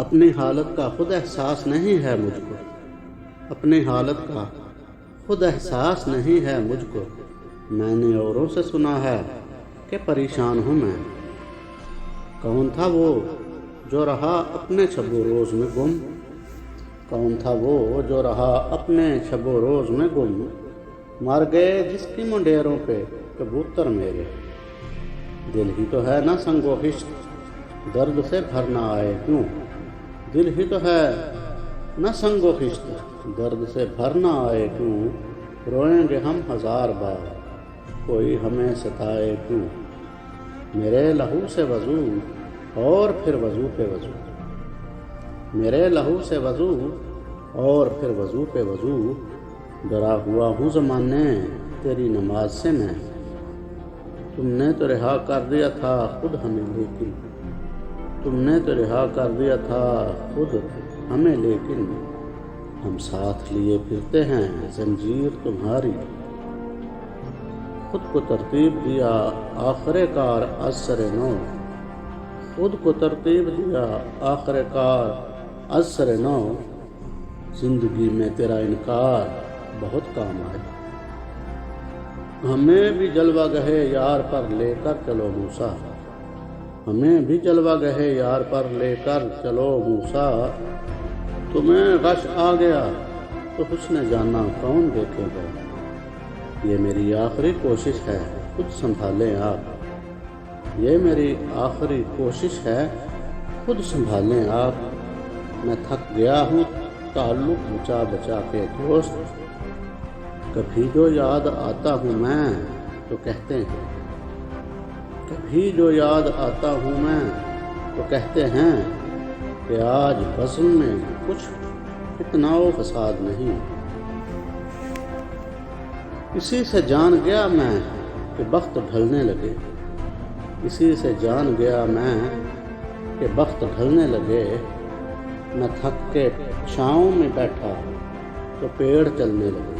اپنی حالت کا خود احساس نہیں ہے مجھ کو، اپنی حالت کا خود احساس نہیں ہے مجھ کو۔ میں نے اوروں سے سنا ہے کہ پریشان ہوں میں۔ کون تھا وہ جو رہا اپنے شب و روز میں گم؟ کون تھا وہ جو رہا اپنے شب و روز میں گم؟ مر گئے جس کی منڈیروں پہ کبوتر میرے۔ دل ہی تو ہے نہ سنگ و خشت، درد سے بھر نہ آئے کیوں؟ دل ہی تو ہے نہ سنگ و خشت، درد سے بھر نہ آئے کیوں؟ روئیں گے ہم ہزار بار، کوئی ہمیں ستائے کیوں؟ میرے لہو سے وضو اور پھر وضو پہ وضو، میرے لہو سے وضو اور پھر وضو پہ وضو، ڈرا ہوا ہوں زمانے تیری نماز سے میں۔ تم نے تو رہا کر دیا تھا خود ہمیں لیکن، تم نے تو رہا کر دیا تھا خود ہمیں لیکن، ہم ساتھ لیے پھرتے ہیں زنجیر تمہاری۔ خود کو ترتیب دیا آخر کار از سر نو، خود کو ترتیب دیا آخر کار از سر نو، زندگی میں تیرا انکار بہت کام آئے۔ ہمیں بھی جلوہ گہے یار پر لے کر چلو موسیٰ، ہمیں بھی جلوہ گہے یار پر لے کر چلو موسیٰ، تمہیں غش آ گیا تو حسن جانا کون دیکھے گا؟ یہ میری آخری کوشش ہے خود سنبھالیں آپ، یہ میری آخری کوشش ہے خود سنبھالیں آپ۔ میں تھک گیا ہوں تعلق بچا بچا کے دوست، کبھی جو یاد آتا ہوں میں تو کہتے ہیں، کبھی جو یاد آتا ہوں میں تو کہتے ہیں کہ آج بزم میں کچھ فتنہ و فساد نہیں۔ اسی سے جان گیا میں کہ بخت ڈھلنے لگے، اسی سے جان گیا میں کہ بخت ڈھلنے لگے، میں تھک کے چھاؤں میں بیٹھا تو پیڑ چلنے لگے۔